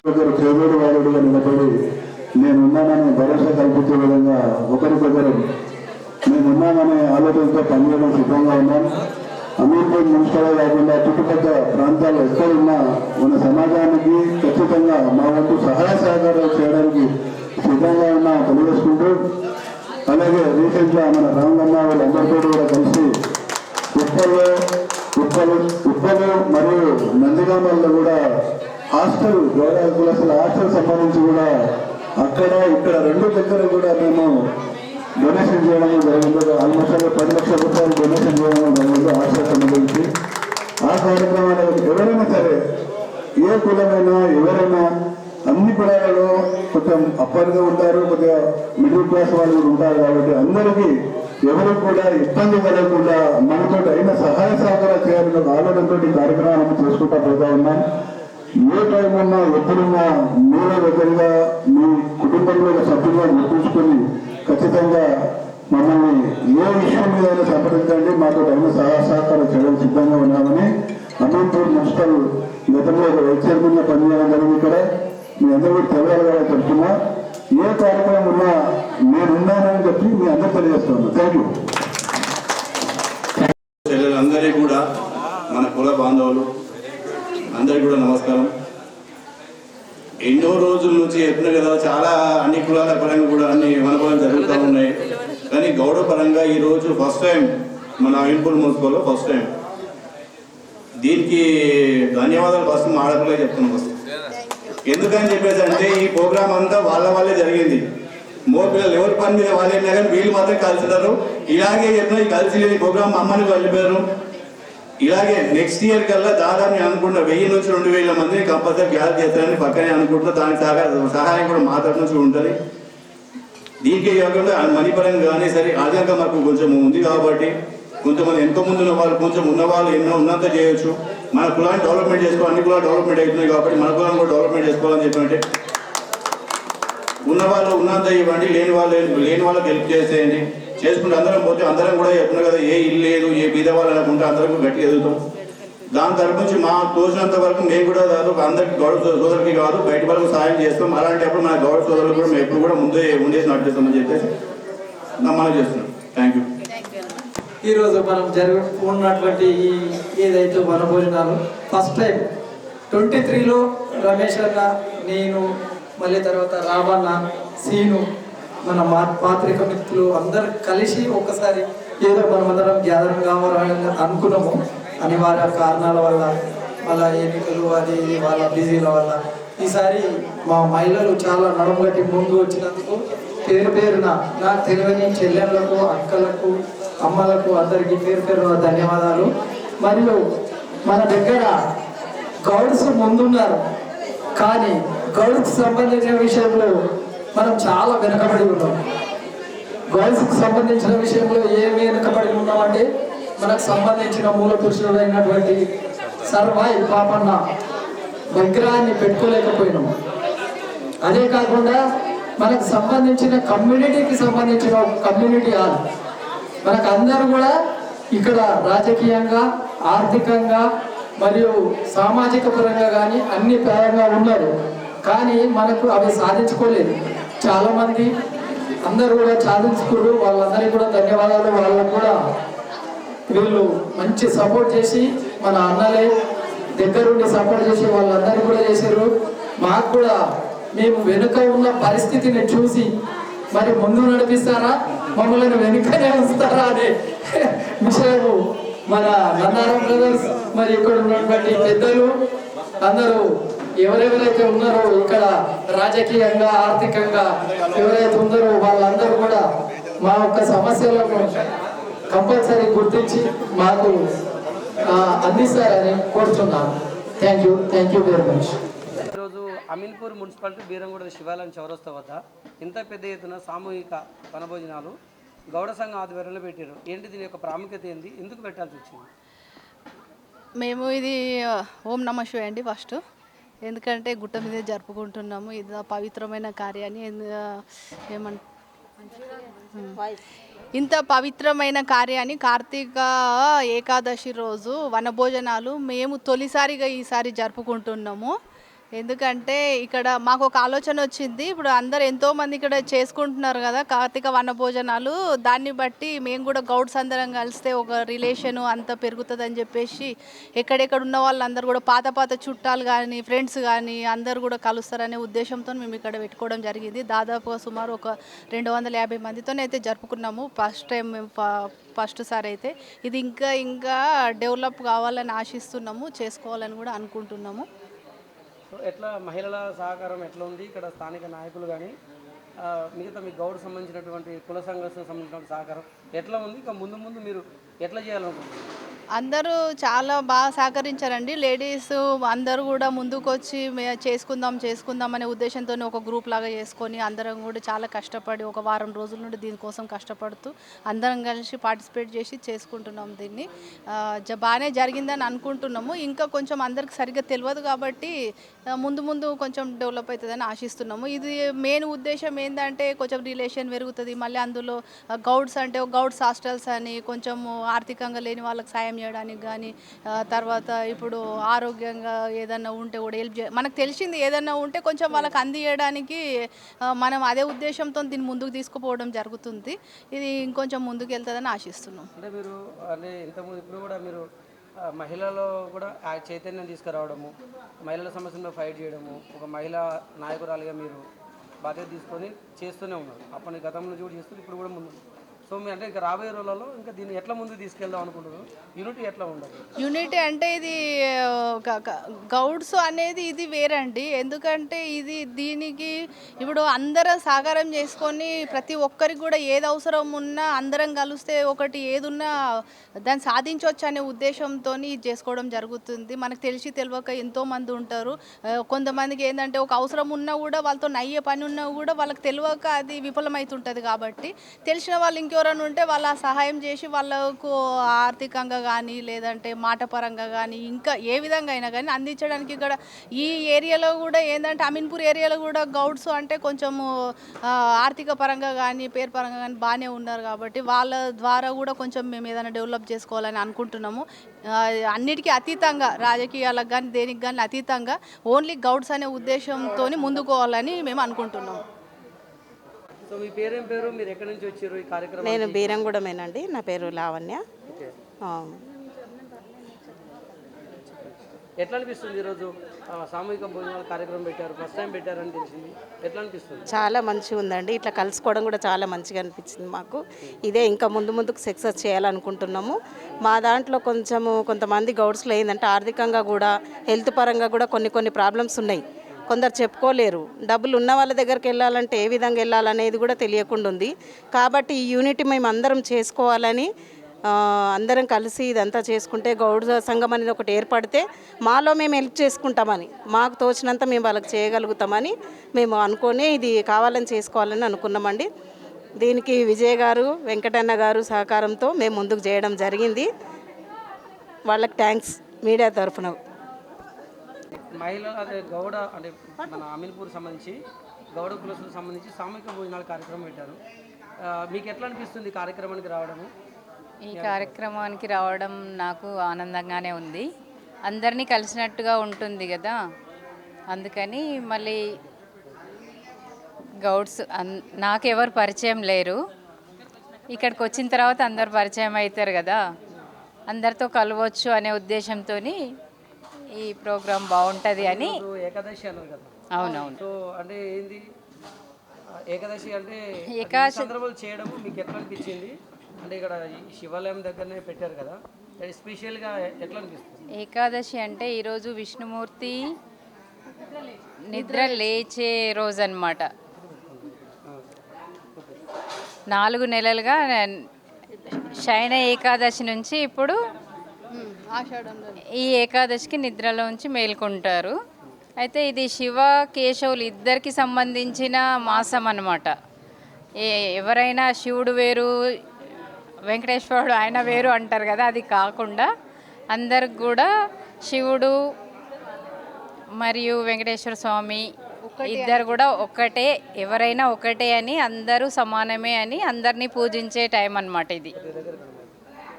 ఒకరు చేదోడు వాదుడుగా నిలబడి నేనున్నానని భరోసా కల్పించే విధంగా ఒకరికొకరు మేమున్నామనే ఆలోచనతో పనిచేయడం సిద్ధంగా ఉన్నాం. అమీర్పూర్ మున్సిపల్ కాకుండా చుట్టుపక్కల ప్రాంతాల్లో ఎక్కడ ఉన్నా మన సమాజానికి ఖచ్చితంగా మా వంతు సహాయ సహకారాలు చేయడానికి సిద్ధంగా ఉన్నా తెలియజేసుకుంటూ, అలాగే రీసెంట్గా మన రామగన్న వాళ్ళందరితో కూడా కలిసి ఉప్పలు మరియు నందిగామల్లో కూడా హాస్టల్ గౌరవ కులసల హాస్టల్ సంబంధించి కూడా అక్కడ ఇక్కడ రెండు దగ్గర కూడా మేము డొనేషన్ చేయడం జరిగింది. ఆల్మోస్ట్ 10 లక్షల రూపాయలు డొనేషన్ చేయడం జరిగింది హాస్టల్ సంబంధించి. ఆ కార్యక్రమాలు ఎవరైనా సరే, ఏ కులమైనా ఎవరైనా అన్ని కులాలలో కొంచెం అప్పర్గా ఉంటారు, కొద్దిగా మిడిల్ క్లాస్ వాళ్ళు కూడా ఉంటారు. కాబట్టి అందరికీ ఎవరికి కూడా ఇబ్బంది కలగకుండా మనతో అయిన సహాయ సహకారాలు చేయాలన్న ఆలోచనతో ఈ కార్యక్రమాలను చేసుకుంటా పోతా ఉన్నాం. ఏ టైం ఉన్నా ఎప్పుడున్నా మీరే దగ్గరగా మీ కుటుంబంలో సభ్యులుగా గుర్తుంచుకొని ఖచ్చితంగా మమ్మల్ని ఏ విషయం మీద సంప్రదించండి, మాతో అయిన సహాయ సహకారం చేయడం సిద్ధంగా ఉన్నామని అమీన్పూర్ మున్సిపల్ గతంలో ఒక వైస్ చైర్మన్గా పనిచేయడం జరిగింది. ఇక్కడ మీ అందరూ కూడా తెలియాలి చెప్తున్నా. ఏ కార్యక్రమం ఉన్నా నేనున్నానని చెప్పి మీ అందరూ తెలియజేస్తున్నాను. Thank you. చెల్లెలందరికీ కూడా, మన కుల బాంధవులు అందరికీ కూడా నమస్కారం. ఎన్నో రోజుల నుంచి చెప్పిన కదా, చాలా అన్ని కులాల పరంగా కూడా అన్ని వనపరాలు జరుగుతూ ఉన్నాయి. కానీ గౌడ పరంగా ఈరోజు ఫస్ట్ టైం మన అమీన్పూర్ మున్సిపల్లో ఫస్ట్ టైం. దీనికి ధన్యవాదాలు ఫస్ట్ మా ఆడపిల్లే చెప్తున్నాం. ఫస్ట్ ఎందుకని చెప్పేసి అంటే ఈ ప్రోగ్రామ్ అంతా వాళ్ళే జరిగింది. మోపిల్లలు ఎవరి పని మీద వాళ్ళే, కానీ వీళ్ళు మాత్రం కలిసినారు. ఇలాగే చెప్పిన ఈ కలిసి లేని ప్రోగ్రామ్ అమ్మని వెళ్ళిపోయారు. ఇలాగే నెక్స్ట్ ఇయర్ కల్లా దాదాపు నేను అనుకుంటున్నా 1000 నుంచి 2000 మందిని కంపల్సరీ గ్యాదర్ చేస్తారని పక్కనే అనుకుంటున్నా. దానికి సహాయం కూడా మా తరఫు నుంచి ఉంటుంది. దీనికి కాకుండా మనీ పరంగా కానీ సరే ఆర్థికంగా మాకు కొంచెం ఉంది కాబట్టి కొంతమంది ఎంతో ముందు ఉన్న వాళ్ళు, కొంచెం ఉన్నవాళ్ళు ఎన్నో ఉన్నంత చేయొచ్చు. మన కులాన్ని డెవలప్మెంట్ చేసుకోవాలి. అన్ని కులాలు డెవలప్మెంట్ అవుతున్నాయి కాబట్టి మన కులాన్ని కూడా డెవలప్మెంట్ చేసుకోవాలని చెప్పినట్టే ఉన్నవాళ్ళు ఉన్నంత ఇవ్వండి, లేని వాళ్ళకి హెల్ప్ చేసేయండి. చేసుకుంటే అందరం పోతే అందరం కూడా చెప్తున్నారు కదా, ఏ ఇల్లు లేదు, ఏ బీద వాళ్ళు అనుకుంటే అందరం గట్టిగా ఎదుగుతాం. దాని తరపు నుంచి మా తోచినంత వరకు మేము కూడా దాదాపు అందరికి గౌరవ సోదరులకి కాదు బయట వరకు సాయం చేస్తాం. అలాంటప్పుడు మన గౌరవ సోదరులు కూడా మేము ఎప్పుడు కూడా ముందేసి నడిపిస్తామని చెప్పేసి మనం చేస్తున్నాం. Thank you. ఈరోజు మనం జరుగుతున్నటువంటి ఏదైతే వనభోజనాలు ఫస్ట్ టైం 23లో రమేష్ అన్న, నేను, మళ్ళీ తర్వాత రామన్న, సీను, మన పాత్రిక మిత్రులు అందరు కలిసి ఒక్కసారి ఏదో మనమందరం గ్యాదరింగ్ కావాలని అనుకున్నాము. అనివార్య కారణాల వల్ల, వాళ్ళ ఎన్నికలు అది వాళ్ళ బిజీల వల్ల ఈసారి మా మహిళలు చాలా నడుముగట్టి ముందు వచ్చినందుకు పేరున నా తెలియని చెల్లెళ్ళకు, అక్కలకు, అమ్మలకు అందరికీ పేరున ధన్యవాదాలు. మరియు మన దగ్గర గౌడ్స్ ముందున్నారు, కానీ గౌడ్స్కి సంబంధించిన విషయంలో మనం చాలా వెనుకబడి ఉన్నాం. గౌడ్స్కి సంబంధించిన విషయంలో ఏమి వెనుకబడి ఉన్నామంటే మనకు సంబంధించిన మూల పురుషుడు అయినటువంటి సర్వాయి పాపన్న విగ్రహాన్ని పెట్టుకోలేకపోయినాం. అదే కాకుండా మనకు సంబంధించిన కమ్యూనిటీకి సంబంధించిన కమ్యూనిటీ హాల్ మనకు అందరూ కూడా ఇక్కడ రాజకీయంగా, ఆర్థికంగా మరియు సామాజిక పరంగా కానీ అన్ని పరంగా ఉన్నారు. కానీ మనకు అవి సాధించుకోలేదు. చాలామంది అందరూ కూడా సాధించుకున్నారు. వాళ్ళందరికీ కూడా ధన్యవాదాలు. వాళ్ళకు కూడా వీళ్ళు మంచి సపోర్ట్ చేసి, మన అన్నలే దగ్గరుండి సపోర్ట్ చేసి వాళ్ళందరూ కూడా చేశారు. మాకు కూడా మేము వెనుక ఉన్న పరిస్థితిని చూసి మరి ముందు నడిపిస్తారా, మమ్మల్ని వెనుకనే ఉంచుతారా అనే విషయము మన నందారం బ్రదర్స్ మరి ఇక్కడ ఉన్నటువంటి పెద్దలు అందరూ ఎవరెవరైతే ఉన్నారో ఇక్కడ రాజకీయంగా, ఆర్థికంగా ఎవరైతే ఉన్నారో వాళ్ళందరూ కూడా మా యొక్క సమస్యలను కంపల్సరీ గుర్తించి మాకు అందిస్తారని కోరుతున్నాను. Thank you very much. ఈరోజు అమీన్పూర్ మున్సిపాలిటీ బీరంగూడ శివాలయం చౌరస్తా వద్ద ఇంత పెద్ద ఎత్తున సామూహిక వనభోజనాలు గౌడ సంఘం ఆధ్వర్యంలో పెట్టారు. ఏంటి దీని యొక్క ప్రాముఖ్యత ఏంది, ఎందుకు పెట్టాల్సి వచ్చింది? మేము ఇది ఓం నమ శివాయ అండి ఫస్ట్. ఎందుకంటే గుట్ట మీద జరుపుకుంటున్నాము. ఇది పవిత్రమైన కార్యాన్ని ఇంత పవిత్రమైన కార్యాన్ని కార్తీక ఏకాదశి రోజు వనభోజనాలు మేము తొలిసారిగా ఈసారి జరుపుకుంటున్నాము. ఎందుకంటే ఇక్కడ మాకు ఒక ఆలోచన వచ్చింది. ఇప్పుడు అందరు ఎంతోమంది ఇక్కడ చేసుకుంటున్నారు కదా కార్తీక వనభోజనాలు. దాన్ని బట్టి మేము కూడా గౌడ్స్ అందరం కలిస్తే ఒక రిలేషను అంత పెరుగుతుందని చెప్పేసి ఎక్కడెక్కడ ఉన్న వాళ్ళందరూ కూడా పాత పాత చుట్టాలు కానీ ఫ్రెండ్స్ కానీ అందరూ కూడా కలుస్తారనే ఉద్దేశంతో మేము ఇక్కడ పెట్టుకోవడం జరిగింది. దాదాపు సుమారు ఒక 250 మందితోనైతే జరుపుకున్నాము ఫస్ట్ టైం మేము ఫస్ట్ సారి అయితే. ఇది ఇంకా ఇంకా డెవలప్ కావాలని ఆశిస్తున్నాము, చేసుకోవాలని కూడా అనుకుంటున్నాము. సో ఎట్లా మహిళల సహకారం ఎట్లా ఉంది ఇక్కడ స్థానిక నాయకులు కానీ మిగతా మీ గౌడ్ సంబంధించినటువంటి కుల సంఘర్షణ సంబంధించిన సహకారం ఎట్లా ఉంది? ఇంకా ముందు ముందు మీరు ఎట్లా చేయాలనుకుంటున్నారు? అందరూ చాలా బాగా సహకరించారండి. లేడీస్ అందరూ కూడా ముందుకు వచ్చి చేసుకుందాం అనే ఉద్దేశంతో ఒక గ్రూప్ లాగా చేసుకొని అందరం కూడా చాలా కష్టపడి ఒక వారం రోజుల నుండి దీనికోసం కష్టపడుతూ అందరం కలిసి పార్టిసిపేట్ చేసి చేసుకుంటున్నాం. దీన్ని బాగానే జరిగిందని అనుకుంటున్నాము. ఇంకా కొంచెం అందరికి సరిగ్గా తెలియదు కాబట్టి ముందు కొంచెం డెవలప్ అవుతుందని ఆశిస్తున్నాము. ఇది మెయిన్ ఉద్దేశం ఏంటంటే కొంచెం రిలేషన్ పెరుగుతుంది. మళ్ళీ అందులో గౌడ్స్ అంటే గౌడ్స్ హాస్టల్స్ అని కొంచెం ఆర్థికంగా లేని వాళ్ళకి సాయం చేయడానికి కానీ తర్వాత ఇప్పుడు ఆరోగ్యంగా ఏదన్నా ఉంటే కూడా హెల్ప్ మనకు తెలిసింది ఏదన్నా ఉంటే కొంచెం వాళ్ళకి అందియడానికి మనం అదే ఉద్దేశంతో దీన్ని ముందుకు తీసుకుపోవడం జరుగుతుంది. ఇది ఇంకొంచెం ముందుకు వెళ్తుందని ఆశిస్తున్నాం. అంటే మీరు అంటే ఇంతకుముందు ఇప్పుడు కూడా మీరు మహిళలో కూడా ఆ చైతన్యం తీసుకురావడము, మహిళల సమస్యలను ఫైట్ చేయడము, ఒక మహిళా నాయకురాలుగా మీరు బాధ్యత తీసుకొని చేస్తూనే ఉన్నారు. అప్పటి గతంలో కూడా చేస్తూ ఇప్పుడు కూడా ముందు. సో మీ అంటే ఇంకా రాబోయే రోజులలో ఇంకా దీన్ని ఎట్లా ముందుకు తీసుకెళ్దాం అనుకుంటున్నారు? యూనిటీ ఎట్లా ఉండాలి? యూనిటీ అంటే ఇది గౌడ్స్ అనేది ఇది వేరండి. ఎందుకంటే ఇది దీనికి ఇప్పుడు అందరం సహకారం చేసుకొని ప్రతి ఒక్కరికి కూడా ఏది అవసరం ఉన్నా అందరం కలిస్తే ఒకటి ఏదున్నా దాన్ని సాధించవచ్చు అనే ఉద్దేశంతో ఇది చేసుకోవడం జరుగుతుంది. మనకు తెలియక ఎంతోమంది ఉంటారు. కొంతమందికి ఏంటంటే ఒక అవసరం ఉన్నా కూడా వాళ్ళతో అయ్యే పని ఉన్నా కూడా వాళ్ళకి తెలియక అది విఫలమవుతుంటుంది. కాబట్టి తెలిసిన వాళ్ళు ఇంకెవరైనా ఉంటే వాళ్ళ సహాయం చేసి వాళ్ళకు ఆర్థికంగా కానీ లేదంటే మాట పరంగా కానీ ఇంకా ఏ విధంగా అయినా కానీ అందించడానికి ఇక్కడ ఈ ఏరియాలో కూడా ఏంటంటే అమీన్పూర్ ఏరియాలో కూడా గౌడ్స్ అంటే కొంచెము ఆర్థిక పరంగా కానీ పేరు పరంగా కానీ బాగానే ఉన్నారు. కాబట్టి వాళ్ళ ద్వారా కూడా కొంచెం మేము ఏదైనా డెవలప్ చేసుకోవాలని అనుకుంటున్నాము. అన్నిటికీ అతీతంగా రాజకీయాలకు కానీ దేనికి కానీ అతీతంగా ఓన్లీ గౌడ్స్ అనే ఉద్దేశంతో ముందుకోవాలని మేము అనుకుంటున్నాము. సో మీ పేరేం పేరు, మీరు ఎక్కడి నుంచి వచ్చారు ఈ కార్యక్రమం? నేను బీరంగూడమేనండి. నా పేరు లావణ్య. ఎట్లా అనిపిస్తుంది ఈరోజు సామూహిక భోజనాల కార్యక్రమం పెట్టారు, ఫస్ట్ టైం పెట్టారని తెలిసింది, ఎట్లా అనిపిస్తుంది? చాలా మంచిగా ఉందండి. ఇట్లా కలుసుకోవడం కూడా చాలా మంచిగా అనిపించింది మాకు. ఇదే ఇంకా ముందుకు సక్సెస్ చేయాలనుకుంటున్నాము. మా దాంట్లో కొంతమంది గౌడ్స్లో ఏంటంటే ఆర్థికంగా కూడా హెల్త్ పరంగా కూడా కొన్ని ప్రాబ్లమ్స్ ఉన్నాయి. కొందరు చెప్పుకోలేరు. డబ్బులు ఉన్న వాళ్ళ దగ్గరికి వెళ్ళాలంటే ఏ విధంగా వెళ్ళాలనేది కూడా తెలియకుండా ఉంది. కాబట్టి ఈ యూనిటీ మేము అందరం చేసుకోవాలని అందరం కలిసి ఇదంతా చేసుకుంటే గౌడ్ సంఘం అనేది ఒకటి ఏర్పడితే మాలో మేము హెల్ప్ చేసుకుంటామని, మాకు తోచినంత మేము వాళ్ళకి చేయగలుగుతామని మేము అనుకొని ఇది కావాలని చేసుకోవాలని అనుకున్నామండి. దీనికి విజయ్ గారు, వెంకటన్న గారు సహకారంతో మేము ముందుకు చేయడం జరిగింది. వాళ్ళకి థ్యాంక్స్ మీడియా తరఫున. మహిళ అదే గౌడ అంటే మన అమీన్పూర్ సంబంధించి గౌడ కులసులకు సంబంధించి సామూహిక భోజనాల కార్యక్రమం పెట్టారు. మీకు ఎట్లా అనిపిస్తుంది కార్యక్రమానికి రావడము? ఈ కార్యక్రమానికి రావడం నాకు ఆనందంగానే ఉంది. అందరినీ కలిసినట్టుగా ఉంటుంది కదా, అందుకని మళ్ళీ గౌడ్స్ నాకెవరు పరిచయం లేరు. ఇక్కడికి వచ్చిన తర్వాత అందరు పరిచయం అవుతారు కదా, అందరితో కలవచ్చు అనే ఉద్దేశంతో ఈ ప్రోగ్రాం బాగుంటుంది అని. ఏకాదశి అన్నారు కదా? అవునవును. సో అంటే ఏంది ఏకాదశి అంటే సందర్భాలు చేయడం మీకు ఎట్లా అనిపించింది? అంటే ఇక్కడ శివాలయం దగ్గరనే పెట్టారు కదా, స్పెషల్గా ఎట్లా అనిపిస్తుంది? ఏకాదశి అంటే ఈరోజు విష్ణుమూర్తి నిద్ర లేచే రోజు అన్నమాట. 4 నెలలుగా శయన ఏకాదశి నుంచి ఇప్పుడు ఈ ఏకాదశికి నిద్రలోంచి మేల్కొంటారు. అయితే ఇది శివ కేశవులు ఇద్దరికి సంబంధించిన మాసం అన్నమాట. ఎవరైనా శివుడు వేరు వెంకటేశ్వరుడు ఆయన వేరు అంటారు కదా, అది కాకుండా అందరికి కూడా శివుడు మరియు వెంకటేశ్వర స్వామి ఇద్దరు కూడా ఒక్కటే, ఎవరైనా ఒకటే అని అందరూ సమానమే అని అందరినీ పూజించే టైం అన్నమాట ఇది.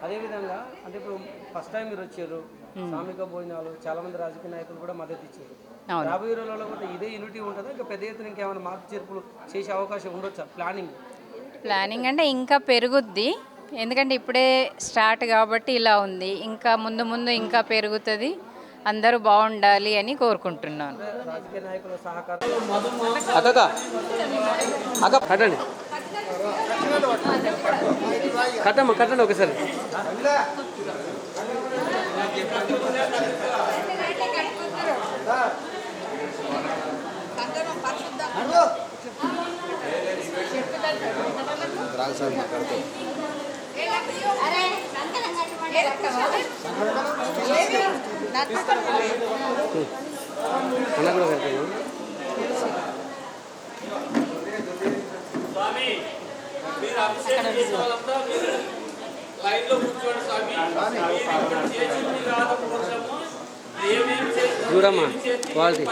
అదేవిధంగా అంటే ఇప్పుడు ఫస్ట్ టైం మీరు వచ్చారు, సామిక భోజనాలు చాలామంది రాజకీయ నాయకులు కూడా మద్దతు ఇచ్చారు. రాబోయే రోజుల్లో కూడా ఇదే యూనిటీ ఉంటుందా, ఇంకా పెద్ద ఎత్తున ఇంకేమైనా మార్పు చేర్పులు చేసే అవకాశం ఉండొచ్చా? ప్లానింగ్ అంటే ఇంకా పెరుగుద్ది, ఎందుకంటే ఇప్పుడే స్టార్ట్ కాబట్టి ఇలా ఉంది. ఇంకా ముందు ముందు ఇంకా పెరుగుతుంది. అందరూ బాగుండాలి అని కోరుకుంటున్నాను. రాజకీయ నాయకుల సహకారం కట్టండి ఒకసారి. అన్న కూడా కట్టాను. చూడమ్మా క్వాలిటీ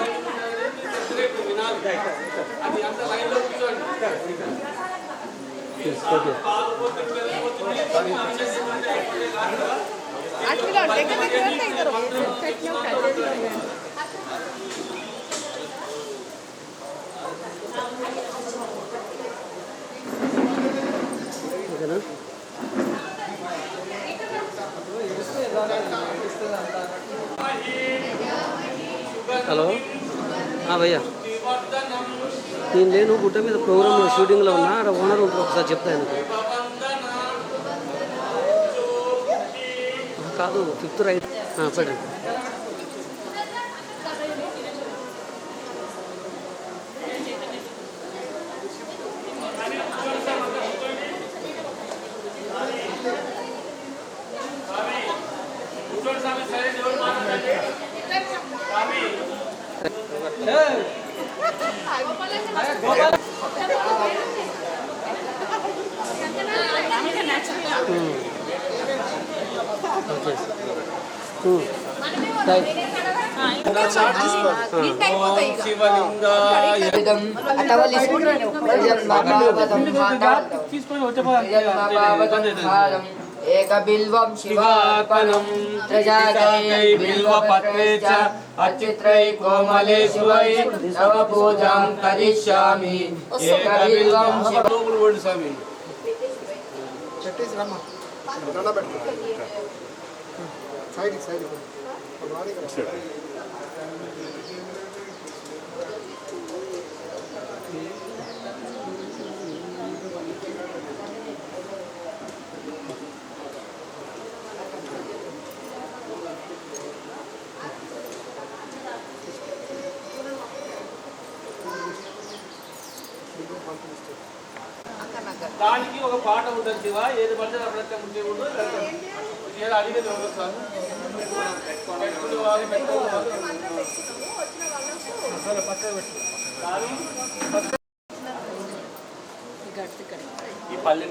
హలో భయ్యా, నేను లేను గుట్ట మీద ప్రోగ్రాంలో షూటింగ్లో ఉన్నా. అక్కడ ఓనర్ ఉంటుంది, ఒకసారి చెప్తాను. కాదు 5th రైట్ పెట్టండి. ఏక బిల్వం శివార్పణం ప్రజాగై బిల్వపత్రే చ అచిత్రై కోమలే శివై తవ పూజాం కరిష్యామి. ఏక బిల్వం శివోడు స్వామి చెట్టేసి రమ్మ సైడ్ సైడ్ దానికి ఒక పాట ఉంటుంది శివా, ఏది పడితే అప్పుడైతే ముందే ఉండు ఏదో అడిగేది సార్ ఈ పల్లె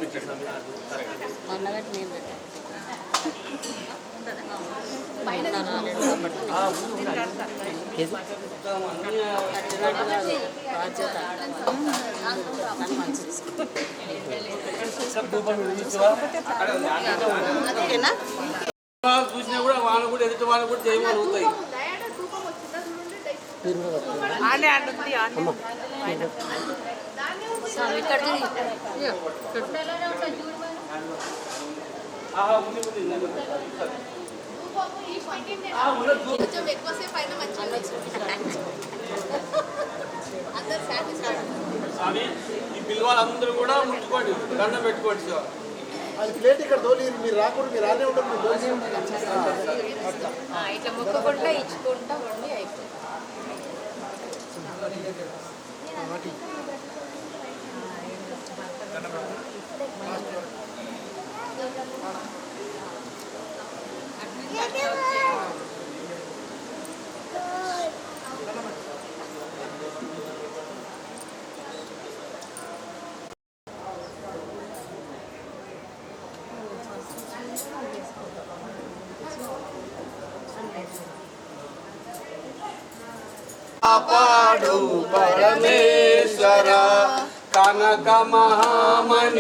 చూసినా కూడా వాళ్ళు కూడా ఎదుటి వాళ్ళు కూడా చేయగలుగుతాయి. స్వామి ఈ పిల్లవాళ్ళందరూ కూడా ముట్టుకోండి, దండం పెట్టుకోండి సార్. అది ప్లేట్ ఇక్కడ దోలి మీరు రాకుండా మీరు రానే ఉంటారు. ఇట్లా ముక్కకుండా ఇచ్చుకుంటా ఉండి అయిపోయింది. కాపాడు పరమేశ్వర కనక మహామణిభూషితలింగం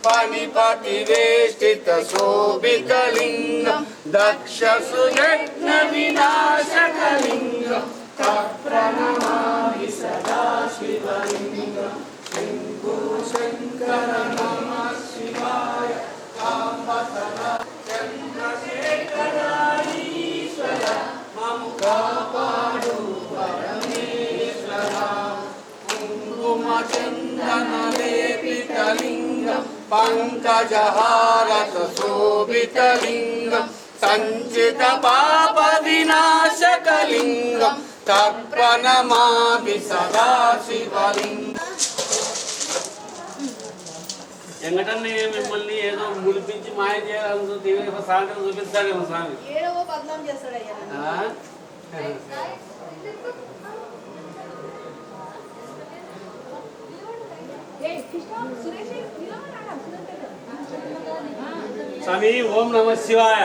పనిపతివేష్టిత శోభితలింగం దక్ష సుయజ్ఞ వినాశకలింగం తత్ప్రణమామి సదా శివలింగం శంభో శంకర నమః శివాయ కాంబతర చంద్రశేఖర ఈశ్వర మమ కాపాడు పరమేశ్వర కుంకుమ చందన లేపితలింగం పంకజహారత శోభితలింగం సంచిత పాప వినాశకలింగం తత్ప్రణమామి సదా శివలింగం. ఎంగటన్ని మిమ్మల్ని ఏదో ములిపించి మాయ చేయాలని దేవుని సాయంత్రం చూపిస్తాడేమో స్వామి. ఆ? స్వామి ఓం నమ శివాయ.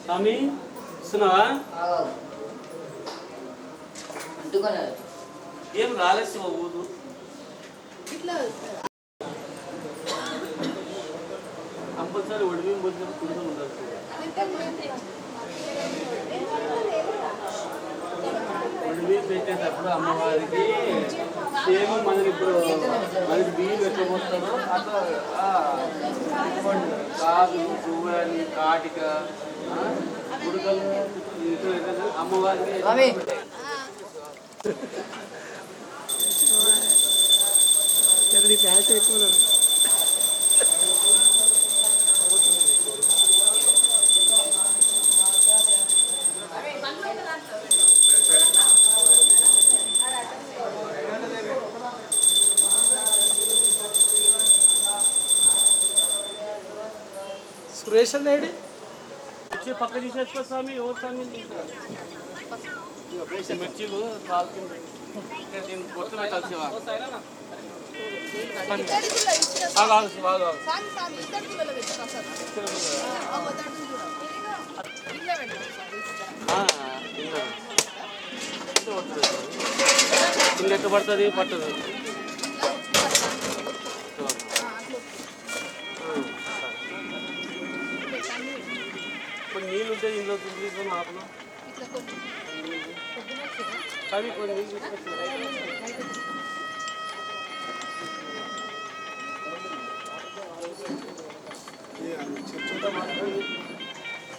స్వామి ఇస్తున్నావా? ఏం రాలేదు శివ ఊదు. కంపల్సరీ ఒడిమి బొద్దు కుంటూ ఉండాలి. ఒడిమి పెట్టేటప్పుడు అమ్మవారికి సేమ్ మనకి ఇప్పుడు మనకి బియ్యం ఎట్లా పోస్తారో అట్లా కాదు పువ్వులని కాటిక గుడికలు అమ్మవారికి సురేష్ అన్నాడు వచ్చి పక్క తీసేసుకో స్వామి. ఓ స్వామి మిర్చి కాల్చింది దీన్ని కొత్త పెట్టాలి శివ. ఇంకెక్క పడుతుంది పట్టదు. ఇప్పుడు నీళ్ళు ఉంటే ఇంట్లో తీసుకొని ఆపలు అవి కొన్ని నీళ్ళు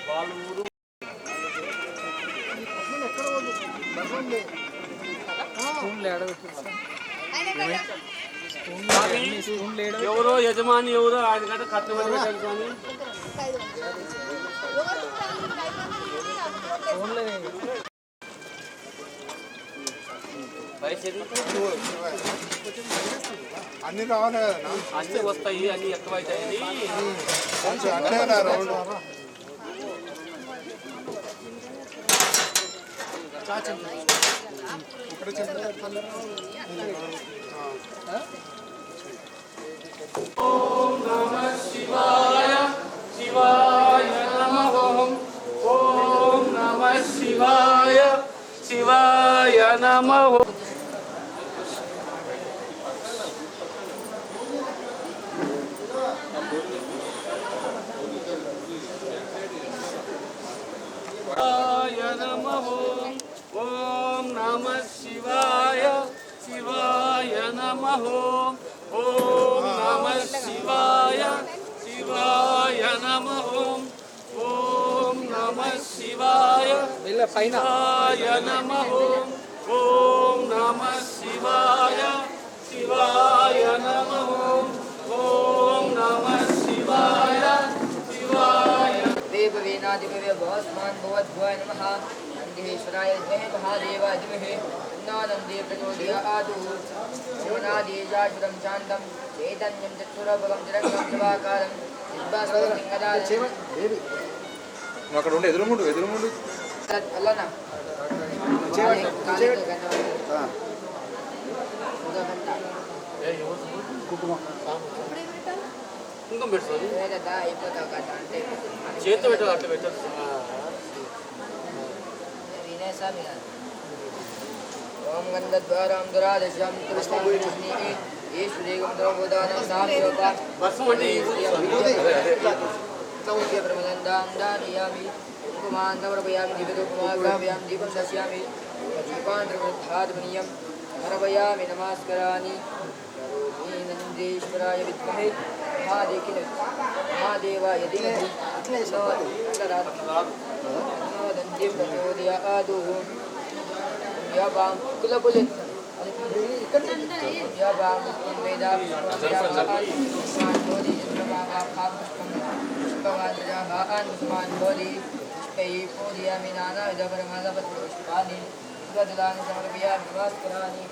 వాళ్ళ ఊరు ఎవరో యజమాని ఎవరో ఆయన కంటే కట్టమని పెట్టాలి కానీ అన్ని రావాలి కదా అన్నీ వస్తాయి, అన్నీ ఎక్కువైతాయని ఓం నమః శివాయ శివాయ నమః. ఓం నమః శివాయ శివాయ నమః. శివాయ నమః. ఓం నమః శివాయ శివాయ నమః. ఓం నమః శివాయ శివాయ నమః. ఓం నమః శివాయ శివాయ నమః. ఓం నమః శివాయ శివాయ నమః. ఓం నమః శివాయ శివాయ. देववेनादिव्य भवस्मान् भवद्भुवाय नमः. नन्देश्वराय विद्महे महादेवाय धीमहि तन्नो प्रचोदयात्. भुवनादिजाशुरं शान्तं चैतन्यं चक्षुरभवं जरङ्गं जवाकारं दिव्यास्पतिङ्गदारं అక్కడ ఉండి ఎదురుముండు అల్లనా కుంకుమ పెట్టుకోవాలి, అయిపోతావు కదా అంటే చేతితో పెట్టాలి, అట్లా పెట్టాలి. ओम गंधद्वारां दुरादशां तुलसीं ईश्वरीगं द्रवोदानं साम्योपा प्रमदन्दां दानयामि कुमान्तवर्पयामि दिव्यकुमाग्राभ्यां दीपं दस्यामि दीपान्तर्वृद्धाद्मनीयं समर्पयामि नमस्करामि नन्दीश्वराय विद्महे महादेवाय धीमहि तन्नो प्रचोदयात् यावां कुलकुलित यावां वेदा पुष्पवान् बोधि पुष्पवान् बोधि पुष्पैः पूजयामि नानाविधपरमादपत्रपुष्पाणि सुगदलानि समर्पयामि नमस्करामि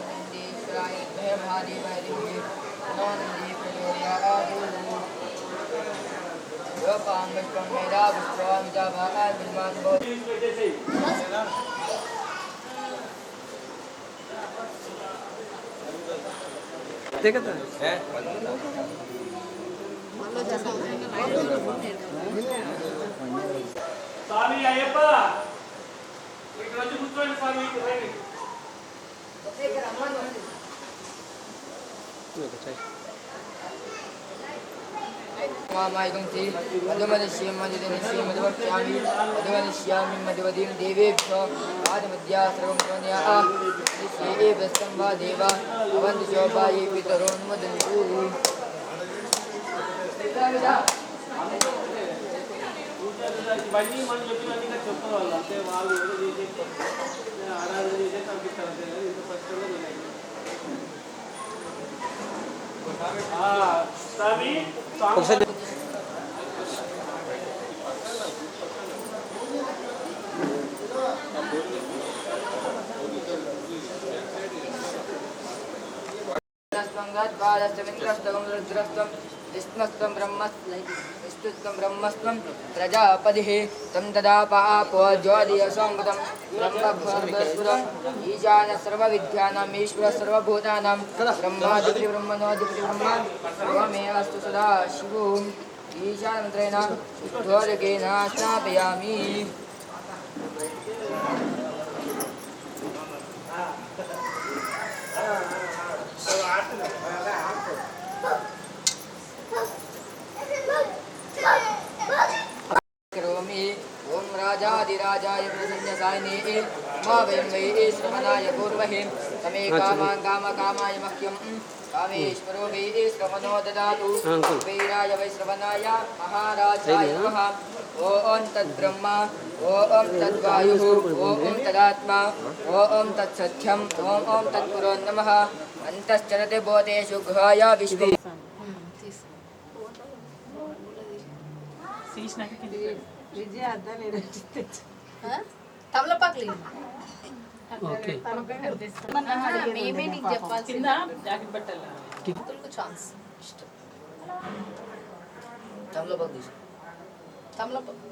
नन्दीश्वराय विद्महे महादेवाय धीमहि तन्नो प्रचोदयात् योपांगष्टं मेधा पुष्पवान् जाभान् विद्वान् बोधि స్వామి అయ్యప్ప ఇక్కడ వచ్చి కూర్చోండి స్వామి मामायिकंसि मधुमदिश्यं मधुदनिश्यं मधुवक्ष्यामि मधुवनिष्यामि मधुवदीं देवेभ्यो आदिमद्या सर्वं सोन्याः निश्ये व्यस्तं वा देवा भवन्तु शोभायै पितरोन्मदन्तु ఇవన్నీ మనం చెప్పినవన్నీ చెప్పాలి అంటే వాళ్ళు ఏదో చేసి ఆరాధన చేసి పంపిస్తారు అంతే ఇంత స్పష్టంగా స్వామి विष्णुस्त्वं ब्रह्मस्त्वं प्रजापतिः तं तदा पापो ज्योतिषसंगतं ब्रह्मस्फुरम् ईशानः सर्वविद्यानाम् ईश्वरः सर्वभूतानां ब्रह्माधिपति ब्रह्मणोऽधिपति ब्रह्म सर्वमेवास्तु सदा शिवोम् ईशानमन्त्रेण शुद्धोदकेन स्नापयामि करोमि ओम राजाधिराजाय प्रसन्नसायिने मा वयं वै श्रवणाय पूर्वहे तमे कामान् कामकामाय मह्यं कामेश्वरो वै श्रवणो ददातु वीराय वै श्रवणाय महाराजाय नमः ओम तद्ब्रह्मा ओम तद्वायुः ओम तदात्मा ओम तत्सत्यं ओम तत्पुरो नमः अन्तश्चरते भूतेषु गुहाय विश्वे తమలపాకులు ఓకే మేమే నీకు చెప్పాల్సింది ఛాన్స్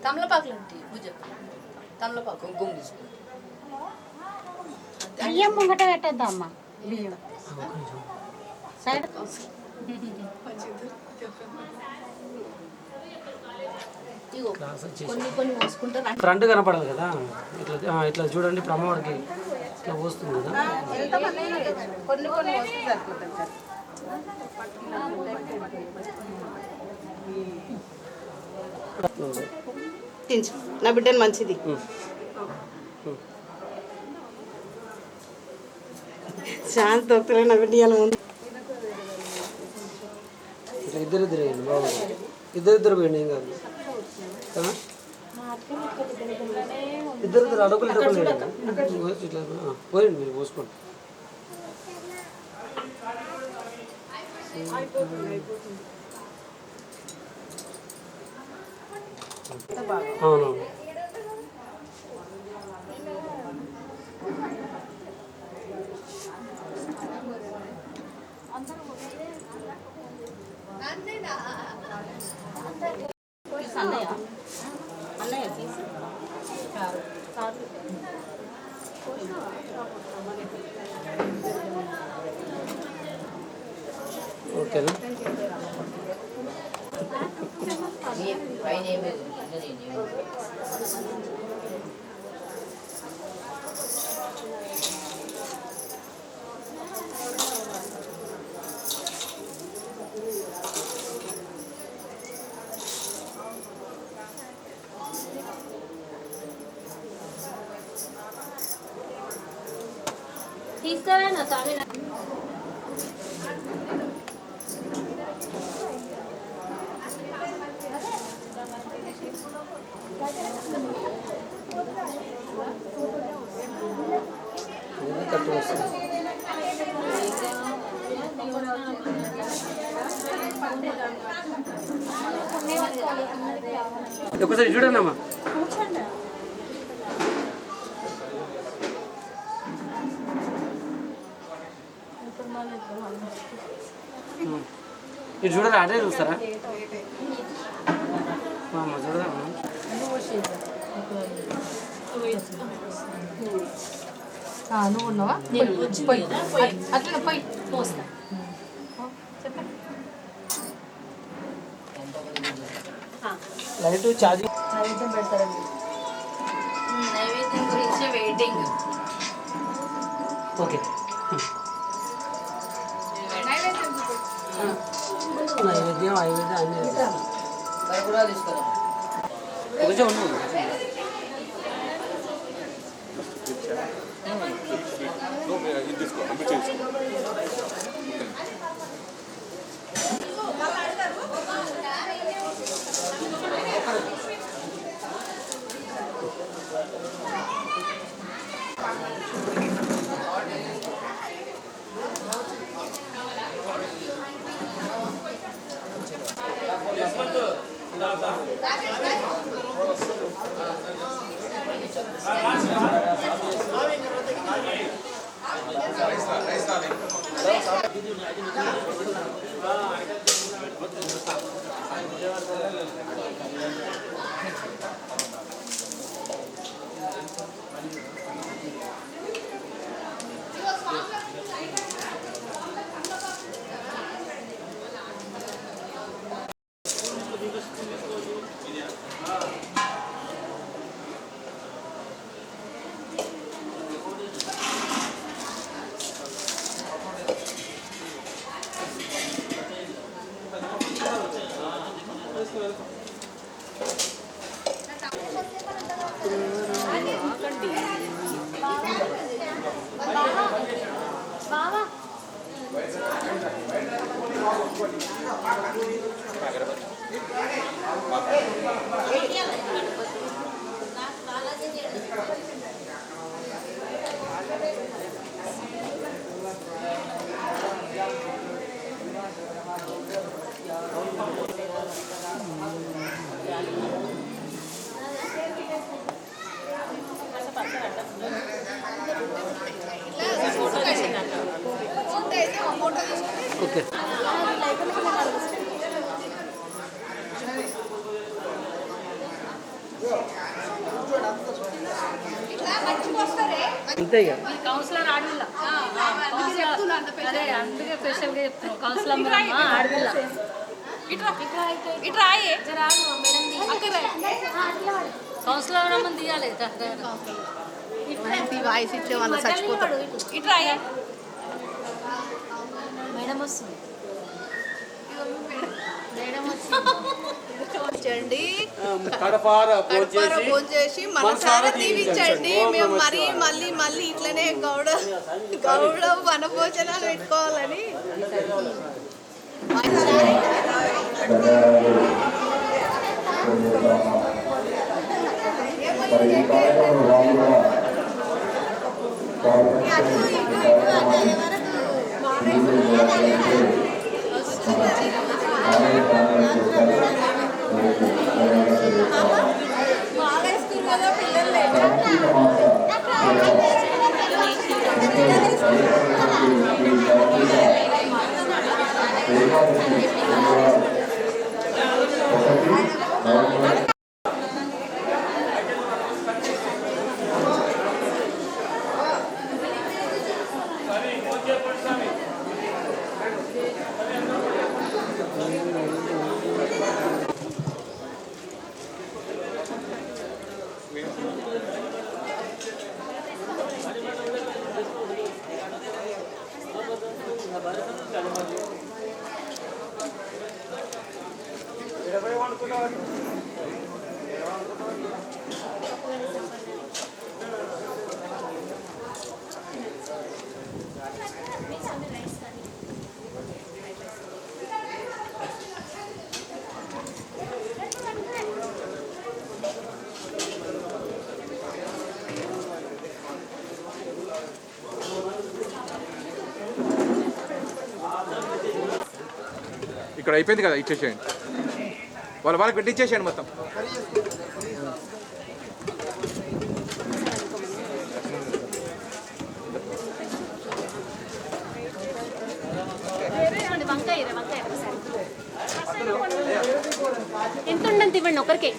తమలపాకులు అంటే భుజ తమలపాకు కుంకుమ తీసుకో బియ్యం ముంగట పెట్టేద్దామా బియ్యం సైడ్ కొన్ని పోసుకుంటారు ఫ్రంట్ కనపడదు కదా ఇట్లా ఇట్లా చూడండి ఇప్పుడు అమ్మవారికి ఇట్లా పోస్తుంది కదా కొన్ని వస్తే సరిపోతుంది తించు నా బిడ్డను మంచిది శాంతి దొరుకుతులే నా బిడ్డ ఇవాళ ముందు ఇట్లా ఇద్దరిద్దరు వేయండి బాగుంది ఇద్దరిద్దరు వేయండి ఏం కాదు ఇద్దరిద్దరు అడుగులు ఇట్లా పోయండి మీరు పోసుకోండి అవునవును ఓకేనా పైన ఏమి తీసుకురా నా స్వామి ఒకసారి చూడండి అమ్మా. మీరు చూడరా అదే చూస్తారా అమ్మ చూడదా నువ్వు ఉన్నావా అట్లా పోయి పోస్తా లైట్ ఛార్జింగ్ నైవేద్యం పెడతారండి. నైవేద్యం గురించి వెయిటింగ్. ఓకే నైవేద్యం అన్ని కూడా తీసుకురా. కొంచెం ఉన్నాను. ఇది తీసుకో అమ్మ చేసుకో. ఓకే అంతే ఇక కౌన్సిలర్ ఆడపిల్ల అదే అందుకే స్పెషల్గా చెప్తున్నాం కౌన్సిలర్ ఆడపిల్ల ఇట్లా కౌన్సిలర్ అమ్మని తీయాలి వాయిస్ ఇచ్చే వాళ్ళు చచ్చిపోతారు. ఇట్లా మేడం వస్తుంది చూడండి కడపార ఫోన్ చేసి మనసారా దీవించండి. మేము మళ్ళీ ఇట్లనే గౌడ వనభోజనాలు పెట్టుకోవాలని ఇక్కడ అయిపోయింది కదా, ఇచ్చేసేయండి. వాళ్ళకి పెట్టించేసేయండి మొత్తం. ఎంత ఉండంత ఇవ్వండి, ఒకరికి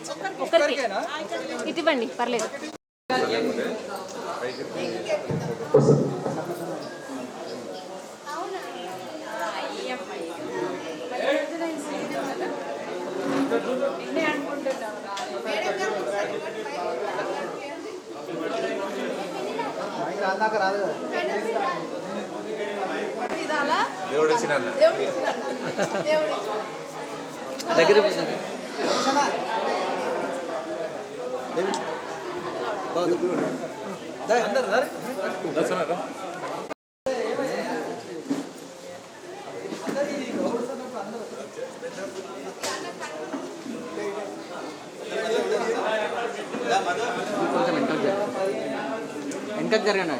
ఇటు ఇవ్వండి, పర్లేదు. దగ్గర కొంచెం వెనకకు జరగండి.